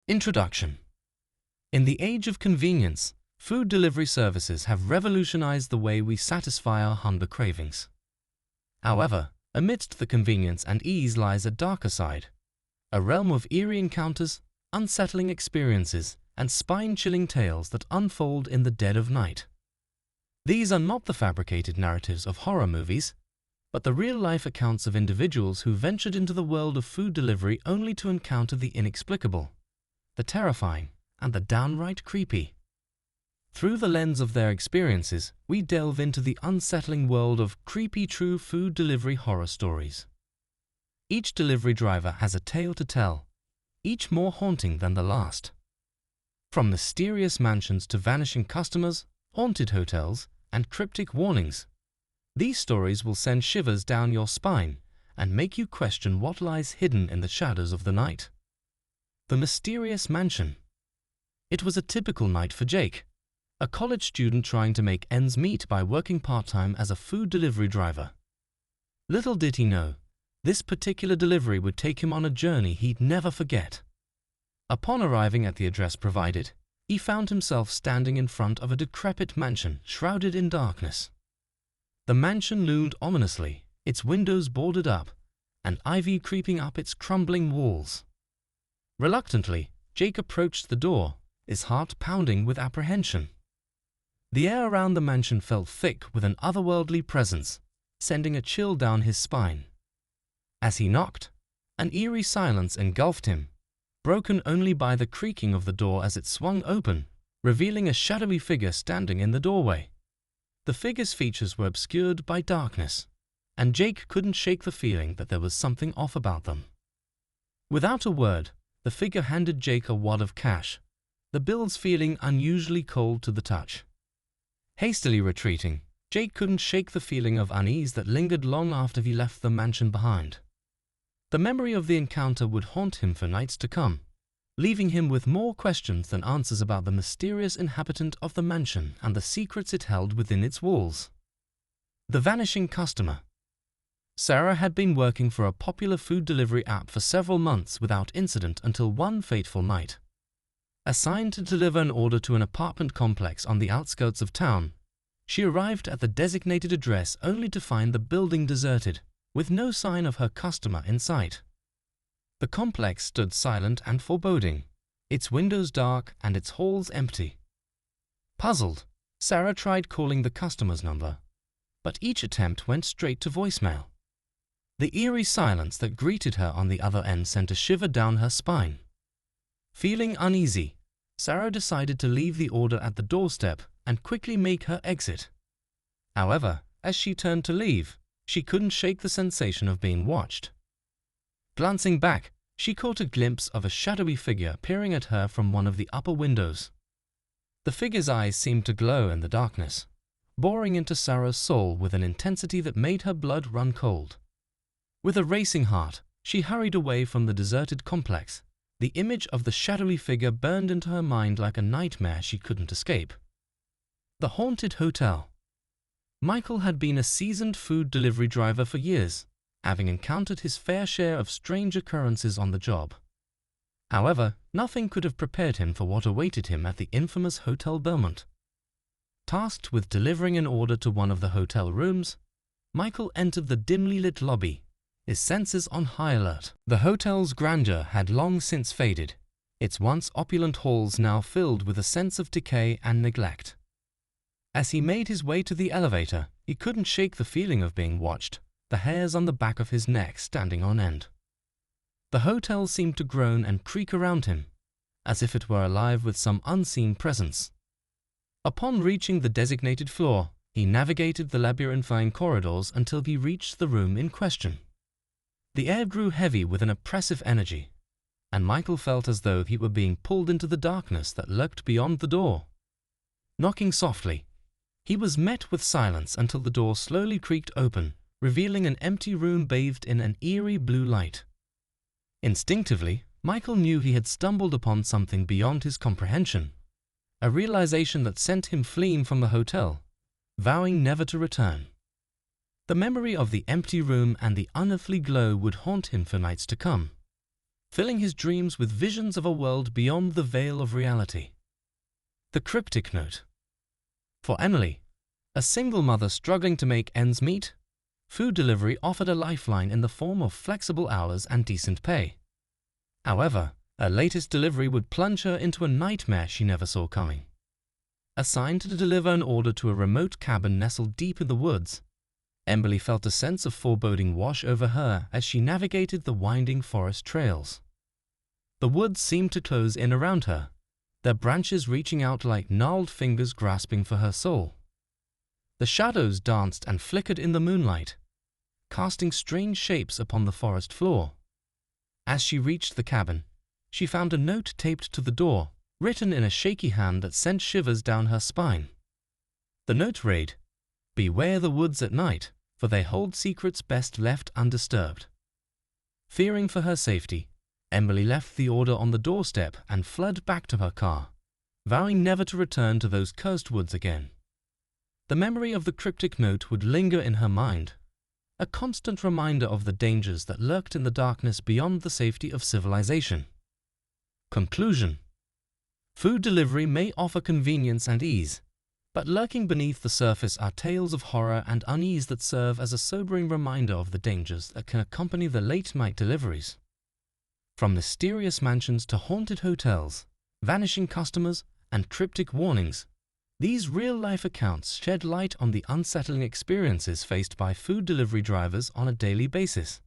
Introduction. In the age of convenience, food delivery services have revolutionized the way we satisfy our hunger cravings. However, amidst the convenience and ease lies a darker side, a realm of eerie encounters, unsettling experiences, and spine-chilling tales that unfold in the dead of night. These are not the fabricated narratives of horror movies, but the real-life accounts of individuals who ventured into the world of food delivery only to encounter the inexplicable, the terrifying, and the downright creepy. Through the lens of their experiences, we delve into the unsettling world of creepy true food delivery horror stories. Each delivery driver has a tale to tell, each more haunting than the last. From mysterious mansions to vanishing customers, haunted hotels, and cryptic warnings, these stories will send shivers down your spine and make you question what lies hidden in the shadows of the night. The mysterious mansion. It was a typical night for Jake, a college student trying to make ends meet by working part-time as a food delivery driver. Little did he know, this particular delivery would take him on a journey he'd never forget. Upon arriving at the address provided, he found himself standing in front of a decrepit mansion shrouded in darkness. The mansion loomed ominously, its windows boarded up, and ivy creeping up its crumbling walls. Reluctantly, Jake approached the door, his heart pounding with apprehension. The air around the mansion felt thick with an otherworldly presence, sending a chill down his spine. As he knocked, an eerie silence engulfed him, broken only by the creaking of the door as it swung open, revealing a shadowy figure standing in the doorway. The figure's features were obscured by darkness, and Jake couldn't shake the feeling that there was something off about them. Without a word, the figure handed Jake a wad of cash, the bills feeling unusually cold to the touch. Hastily retreating, Jake couldn't shake the feeling of unease that lingered long after he left the mansion behind. The memory of the encounter would haunt him for nights to come, leaving him with more questions than answers about the mysterious inhabitant of the mansion and the secrets it held within its walls. The vanishing customer. Sarah had been working for a popular food delivery app for several months without incident until one fateful night. Assigned to deliver an order to an apartment complex on the outskirts of town, she arrived at the designated address only to find the building deserted, with no sign of her customer in sight. The complex stood silent and foreboding, its windows dark and its halls empty. Puzzled, Sarah tried calling the customer's number, but each attempt went straight to voicemail. The eerie silence that greeted her on the other end sent a shiver down her spine. Feeling uneasy, Sarah decided to leave the order at the doorstep and quickly make her exit. However, as she turned to leave, she couldn't shake the sensation of being watched. Glancing back, she caught a glimpse of a shadowy figure peering at her from one of the upper windows. The figure's eyes seemed to glow in the darkness, boring into Sarah's soul with an intensity that made her blood run cold. With a racing heart, she hurried away from the deserted complex. The image of the shadowy figure burned into her mind like a nightmare she couldn't escape. The haunted hotel. Michael had been a seasoned food delivery driver for years, having encountered his fair share of strange occurrences on the job. However, nothing could have prepared him for what awaited him at the infamous Hotel Belmont. Tasked with delivering an order to one of the hotel rooms, Michael entered the dimly lit lobby, his senses on high alert. The hotel's grandeur had long since faded, its once opulent halls now filled with a sense of decay and neglect. As he made his way to the elevator, he couldn't shake the feeling of being watched, the hairs on the back of his neck standing on end. The hotel seemed to groan and creak around him, as if it were alive with some unseen presence. Upon reaching the designated floor, he navigated the labyrinthine corridors until he reached the room in question. The air grew heavy with an oppressive energy, and Michael felt as though he were being pulled into the darkness that lurked beyond the door. Knocking softly, he was met with silence until the door slowly creaked open, revealing an empty room bathed in an eerie blue light. Instinctively, Michael knew he had stumbled upon something beyond his comprehension, a realization that sent him fleeing from the hotel, vowing never to return. The memory of the empty room and the unearthly glow would haunt him for nights to come. filling his dreams with visions of a world beyond the veil of reality. The cryptic note. For Emily, a single mother struggling to make ends meet, food delivery offered a lifeline in the form of flexible hours and decent pay. However, her latest delivery would plunge her into a nightmare she never saw coming. Assigned to deliver an order to a remote cabin nestled deep in the woods, Emily felt a sense of foreboding wash over her as she navigated the winding forest trails. The woods seemed to close in around her, their branches reaching out like gnarled fingers grasping for her soul. The shadows danced and flickered in the moonlight, casting strange shapes upon the forest floor. As she reached the cabin, she found a note taped to the door, written in a shaky hand that sent shivers down her spine. The note read, "Beware the woods at night, for they hold secrets best left undisturbed." Fearing for her safety, Emily left the order on the doorstep and fled back to her car, vowing never to return to those cursed woods again. The memory of the cryptic note would linger in her mind, a constant reminder of the dangers that lurked in the darkness beyond the safety of civilization. Conclusion. Food delivery may offer convenience and ease, but lurking beneath the surface are tales of horror and unease that serve as a sobering reminder of the dangers that can accompany the late-night deliveries. From mysterious mansions to haunted hotels, vanishing customers, and cryptic warnings, these real-life accounts shed light on the unsettling experiences faced by food delivery drivers on a daily basis.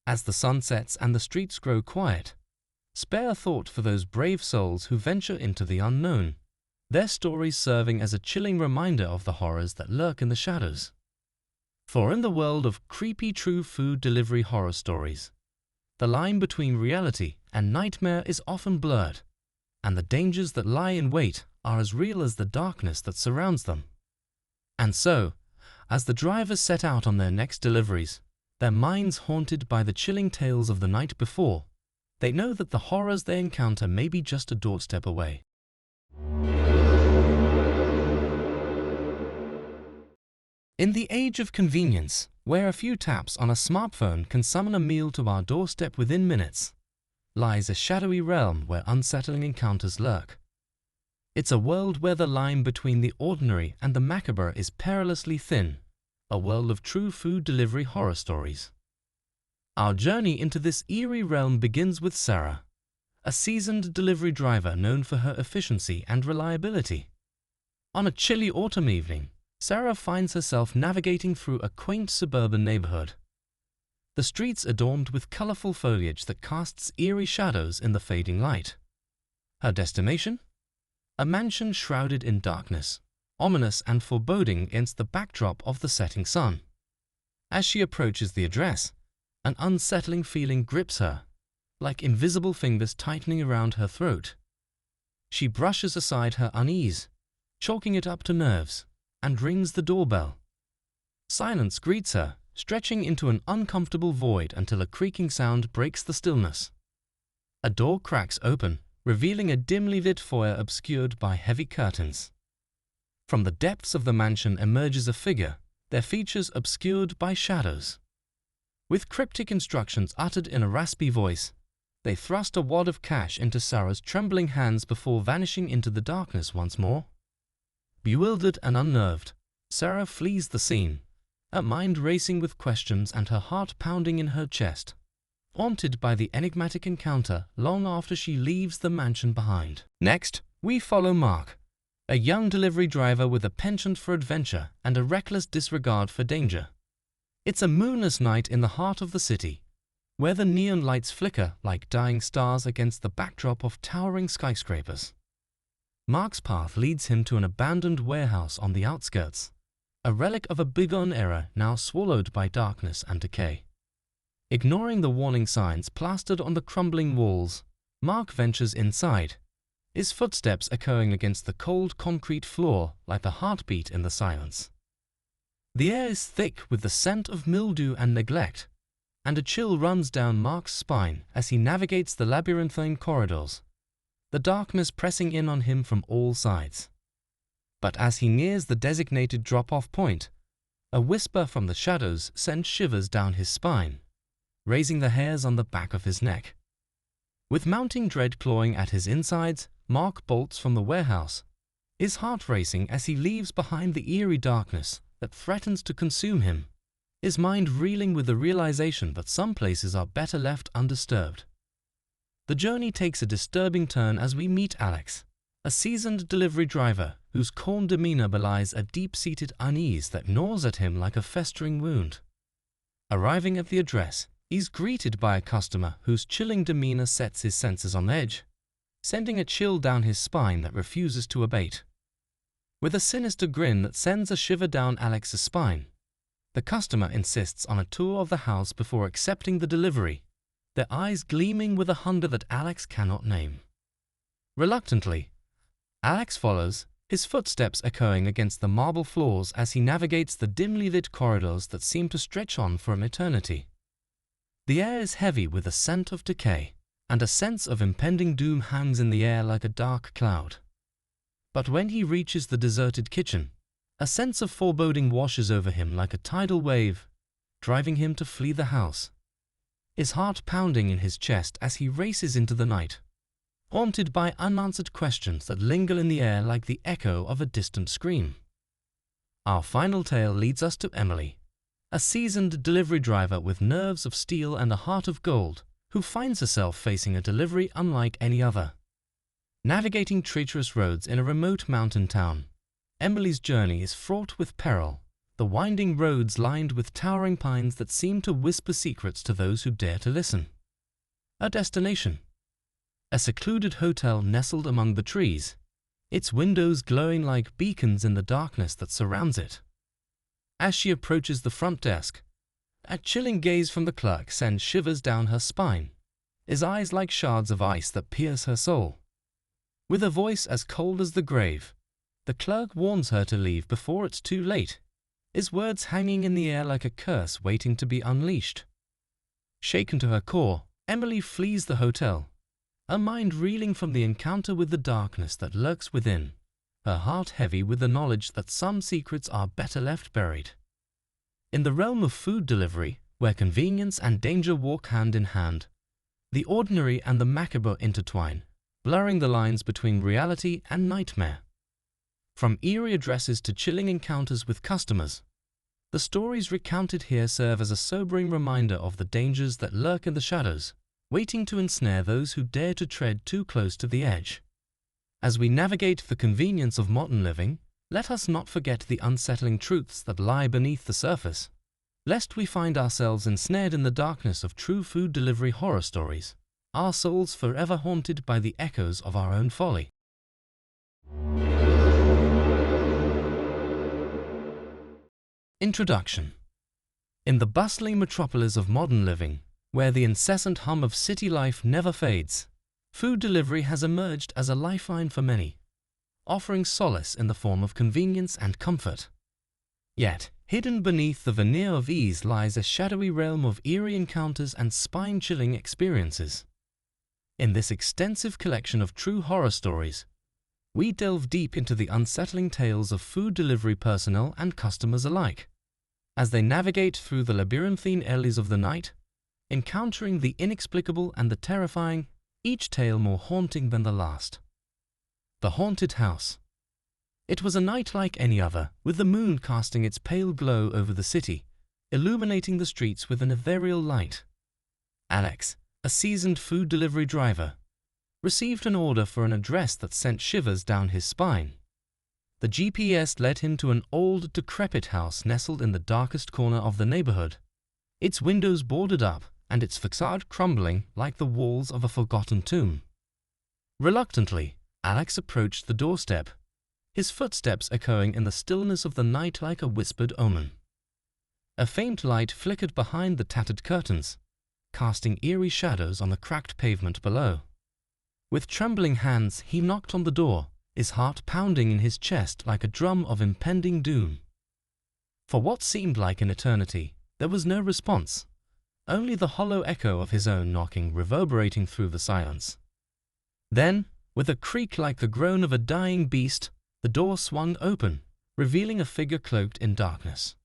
As the sun sets and the streets grow quiet, spare a thought for those brave souls who venture into the unknown, their stories serving as a chilling reminder of the horrors that lurk in the shadows. For in the world of creepy true food delivery horror stories, the line between reality and nightmare is often blurred, and the dangers that lie in wait are as real as the darkness that surrounds them. And so, as the drivers set out on their next deliveries, their minds haunted by the chilling tales of the night before, they know that the horrors they encounter may be just a doorstep away. In the age of convenience, where a few taps on a smartphone can summon a meal to our doorstep within minutes, lies a shadowy realm where unsettling encounters lurk. It's a world where the line between the ordinary and the macabre is perilously thin, a world of true food delivery horror stories. Our journey into this eerie realm begins with Sarah, a seasoned delivery driver known for her efficiency and reliability. On a chilly autumn evening, Sarah finds herself navigating through a quaint suburban neighborhood. The streets adorned with colorful foliage that casts eerie shadows in the fading light. Her destination? A mansion shrouded in darkness, ominous and foreboding against the backdrop of the setting sun. As she approaches the address, an unsettling feeling grips her, like invisible fingers tightening around her throat. She brushes aside her unease, chalking it up to nerves, and rings the doorbell. Silence greets her, stretching into an uncomfortable void until a creaking sound breaks the stillness. A door cracks open, revealing a dimly lit foyer obscured by heavy curtains. From the depths of the mansion emerges a figure, their features obscured by shadows. With cryptic instructions uttered in a raspy voice, they thrust a wad of cash into Sarah's trembling hands before vanishing into the darkness once more. Bewildered and unnerved, Sarah flees the scene, her mind racing with questions and her heart pounding in her chest, haunted by the enigmatic encounter long after she leaves the mansion behind. Next, we follow Mark, a young delivery driver with a penchant for adventure and a reckless disregard for danger. It's a moonless night in the heart of the city, where the neon lights flicker like dying stars against the backdrop of towering skyscrapers. Mark's path leads him to an abandoned warehouse on the outskirts, a relic of a bygone era now swallowed by darkness and decay. Ignoring the warning signs plastered on the crumbling walls, Mark ventures inside, his footsteps echoing against the cold concrete floor like a heartbeat in the silence. The air is thick with the scent of mildew and neglect, and a chill runs down Mark's spine as he navigates the labyrinthine corridors, the darkness pressing in on him from all sides. But as he nears the designated drop-off point, a whisper from the shadows sends shivers down his spine, raising the hairs on the back of his neck. With mounting dread clawing at his insides, Mark bolts from the warehouse, his heart racing as he leaves behind the eerie darkness that threatens to consume him, his mind reeling with the realization that some places are better left undisturbed. The journey takes a disturbing turn as we meet Alex, a seasoned delivery driver whose calm demeanor belies a deep-seated unease that gnaws at him like a festering wound. Arriving at the address, he's greeted by a customer whose chilling demeanor sets his senses on edge, sending a chill down his spine that refuses to abate. With a sinister grin that sends a shiver down Alex's spine, the customer insists on a tour of the house before accepting the delivery, their eyes gleaming with a hunger that Alex cannot name. Reluctantly, Alex follows, his footsteps echoing against the marble floors as he navigates the dimly lit corridors that seem to stretch on for an eternity. The air is heavy with the scent of decay, and a sense of impending doom hangs in the air like a dark cloud. But when he reaches the deserted kitchen, a sense of foreboding washes over him like a tidal wave, driving him to flee the house, his heart pounding in his chest as he races into the night, haunted by unanswered questions that linger in the air like the echo of a distant scream. Our final tale leads us to Emily, a seasoned delivery driver with nerves of steel and a heart of gold, who finds herself facing a delivery unlike any other. Navigating treacherous roads in a remote mountain town, Emily's journey is fraught with peril, the winding roads lined with towering pines that seem to whisper secrets to those who dare to listen. Her destination: a secluded hotel nestled among the trees, its windows glowing like beacons in the darkness that surrounds it. As she approaches the front desk, a chilling gaze from the clerk sends shivers down her spine, his eyes like shards of ice that pierce her soul. With a voice as cold as the grave, the clerk warns her to leave before it's too late, his words hanging in the air like a curse waiting to be unleashed. Shaken to her core, Emily flees the hotel, her mind reeling from the encounter with the darkness that lurks within, her heart heavy with the knowledge that some secrets are better left buried. In the realm of food delivery, where convenience and danger walk hand in hand, the ordinary and the macabre intertwine, blurring the lines between reality and nightmare. From eerie addresses to chilling encounters with customers, the stories recounted here serve as a sobering reminder of the dangers that lurk in the shadows, waiting to ensnare those who dare to tread too close to the edge. As we navigate the convenience of modern living, let us not forget the unsettling truths that lie beneath the surface, lest we find ourselves ensnared in the darkness of true food delivery horror stories, our souls forever haunted by the echoes of our own folly. Introduction. In the bustling metropolis of modern living, where the incessant hum of city life never fades, food delivery has emerged as a lifeline for many, offering solace in the form of convenience and comfort. Yet, hidden beneath the veneer of ease lies a shadowy realm of eerie encounters and spine-chilling experiences. In this extensive collection of true horror stories, we delve deep into the unsettling tales of food delivery personnel and customers alike, as they navigate through the labyrinthine alleys of the night, encountering the inexplicable and the terrifying, each tale more haunting than the last. The Haunted House. It was a night like any other, with the moon casting its pale glow over the city, illuminating the streets with an ethereal light. Alex, a seasoned food delivery driver, received an order for an address that sent shivers down his spine. The GPS led him to an old, decrepit house nestled in the darkest corner of the neighborhood, its windows boarded up and its facade crumbling like the walls of a forgotten tomb. Reluctantly, Alex approached the doorstep, his footsteps echoing in the stillness of the night like a whispered omen. A faint light flickered behind the tattered curtains, casting eerie shadows on the cracked pavement below. With trembling hands, he knocked on the door, his heart pounding in his chest like a drum of impending doom. For what seemed like an eternity, there was no response, only the hollow echo of his own knocking reverberating through the silence. Then, with a creak like the groan of a dying beast, the door swung open, revealing a figure cloaked in darkness.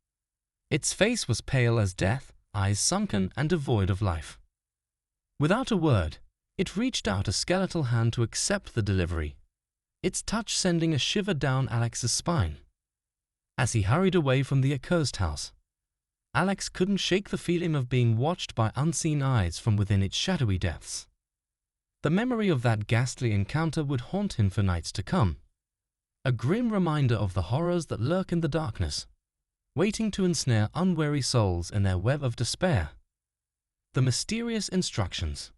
Its face was pale as death, eyes sunken and devoid of life. Without a word, It reached out a skeletal hand to accept the delivery, its touch sending a shiver down Alex's spine. As he hurried away from the accursed house, Alex couldn't shake the feeling of being watched by unseen eyes from within its shadowy depths. The memory of that ghastly encounter would haunt him for nights to come, a grim reminder of the horrors that lurk in the darkness, waiting to ensnare unwary souls in their web of despair. The mysterious instructions.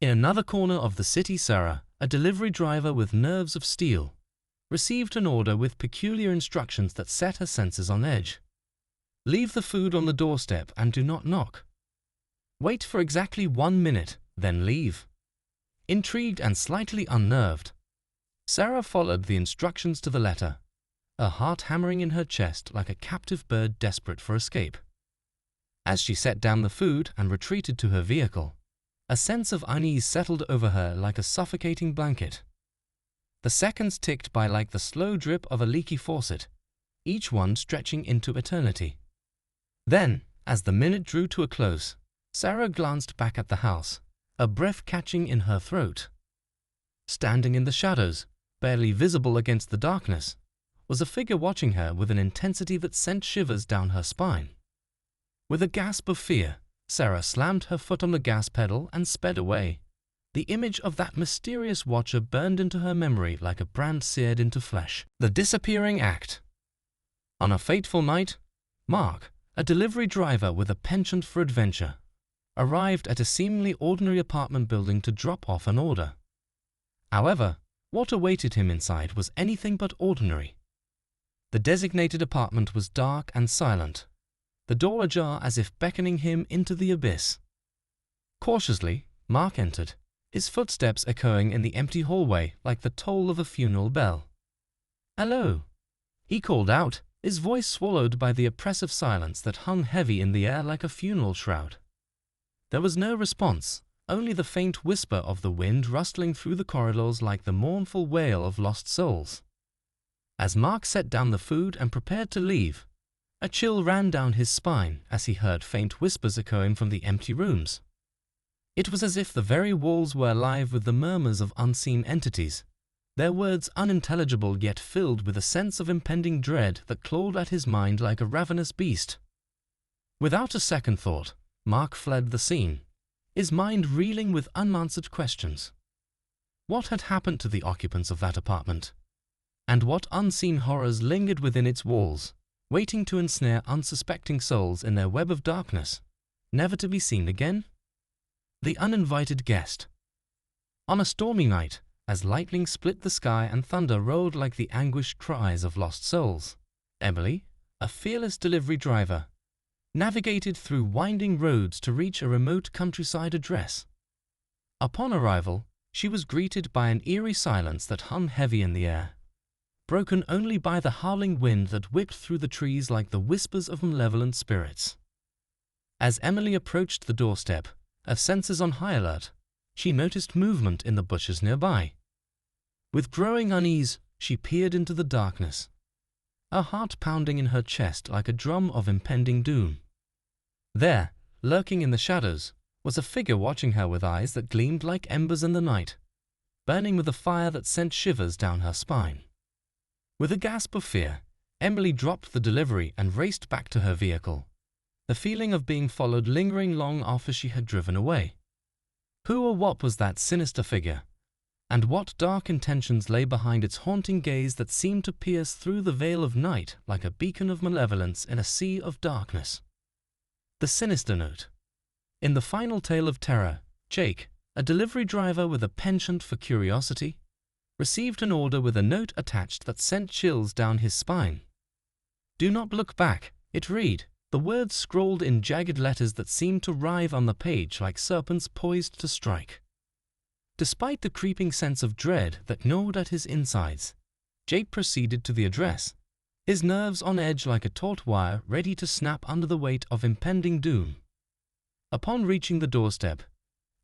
In another corner of the city, Sarah, a delivery driver with nerves of steel, received an order with peculiar instructions that set her senses on edge. Leave the food on the doorstep and do not knock. Wait for exactly 1 minute, then leave. Intrigued and slightly unnerved, Sarah followed the instructions to the letter, her heart hammering in her chest like a captive bird desperate for escape. As she set down the food and retreated to her vehicle, a sense of unease settled over her like a suffocating blanket. The seconds ticked by like the slow drip of a leaky faucet, each one stretching into eternity. Then, as the minute drew to a close, Sarah glanced back at the house, a breath catching in her throat. Standing in the shadows, barely visible against the darkness, was a figure watching her with an intensity that sent shivers down her spine. With a gasp of fear, Sarah slammed her foot on the gas pedal and sped away. The image of that mysterious watcher burned into her memory like a brand seared into flesh. The disappearing act. On a fateful night, Mark, a delivery driver with a penchant for adventure, arrived at a seemingly ordinary apartment building to drop off an order. However, what awaited him inside was anything but ordinary. The designated apartment was dark and silent, the door ajar as if beckoning him into the abyss. Cautiously, Mark entered, his footsteps echoing in the empty hallway like the toll of a funeral bell. "Hello," he called out, his voice swallowed by the oppressive silence that hung heavy in the air like a funeral shroud. There was no response, only the faint whisper of the wind rustling through the corridors like the mournful wail of lost souls. As Mark set down the food and prepared to leave, a chill ran down his spine as he heard faint whispers echoing from the empty rooms. It was as if the very walls were alive with the murmurs of unseen entities, their words unintelligible yet filled with a sense of impending dread that clawed at his mind like a ravenous beast. Without a second thought, Mark fled the scene, his mind reeling with unanswered questions. What had happened to the occupants of that apartment? And what unseen horrors lingered within its walls, waiting to ensnare unsuspecting souls in their web of darkness, never to be seen again? The uninvited guest. On a stormy night, as lightning split the sky and thunder rolled like the anguished cries of lost souls, Emily, a fearless delivery driver, navigated through winding roads to reach a remote countryside address. Upon arrival, she was greeted by an eerie silence that hung heavy in the air, broken only by the howling wind that whipped through the trees like the whispers of malevolent spirits. As Emily approached the doorstep, her senses on high alert, she noticed movement in the bushes nearby. With growing unease, she peered into the darkness, her heart pounding in her chest like a drum of impending doom. There, lurking in the shadows, was a figure watching her with eyes that gleamed like embers in the night, burning with a fire that sent shivers down her spine. With a gasp of fear, Emily dropped the delivery and raced back to her vehicle, the feeling of being followed lingering long after she had driven away. Who or what was that sinister figure? And what dark intentions lay behind its haunting gaze that seemed to pierce through the veil of night like a beacon of malevolence in a sea of darkness? The sinister note. In the final tale of terror, Jake, a delivery driver with a penchant for curiosity, received an order with a note attached that sent chills down his spine. "Do not look back," it read, the words scrawled in jagged letters that seemed to writhe on the page like serpents poised to strike. Despite the creeping sense of dread that gnawed at his insides, Jake proceeded to the address, his nerves on edge like a taut wire ready to snap under the weight of impending doom. Upon reaching the doorstep,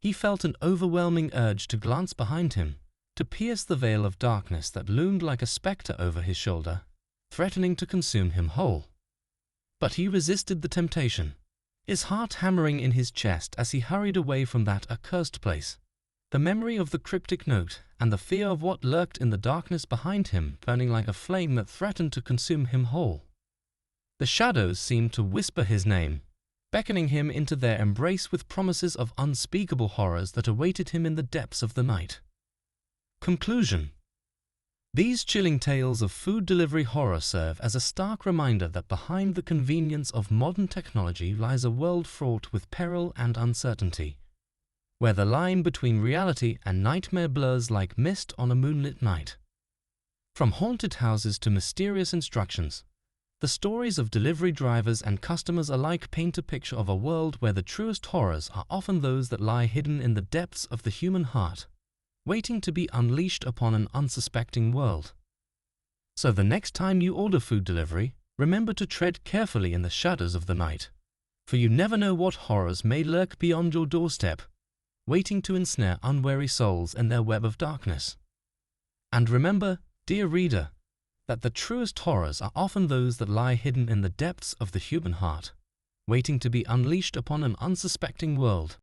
he felt an overwhelming urge to glance behind him, to pierce the veil of darkness that loomed like a specter over his shoulder, threatening to consume him whole. But he resisted the temptation, his heart hammering in his chest as he hurried away from that accursed place, The memory of the cryptic note and the fear of what lurked in the darkness behind him burning like a flame that threatened to consume him whole. The shadows seemed to whisper his name, beckoning him into their embrace with promises of unspeakable horrors that awaited him in the depths of the night. Conclusion. These chilling tales of food delivery horror serve as a stark reminder that behind the convenience of modern technology lies a world fraught with peril and uncertainty, where the line between reality and nightmare blurs like mist on a moonlit night. From haunted houses to mysterious instructions, the stories of delivery drivers and customers alike paint a picture of a world where the truest horrors are often those that lie hidden in the depths of the human heart, waiting to be unleashed upon an unsuspecting world. So the next time you order food delivery, remember to tread carefully in the shadows of the night, for you never know what horrors may lurk beyond your doorstep, waiting to ensnare unwary souls in their web of darkness. And remember, dear reader, that the truest horrors are often those that lie hidden in the depths of the human heart, waiting to be unleashed upon an unsuspecting world.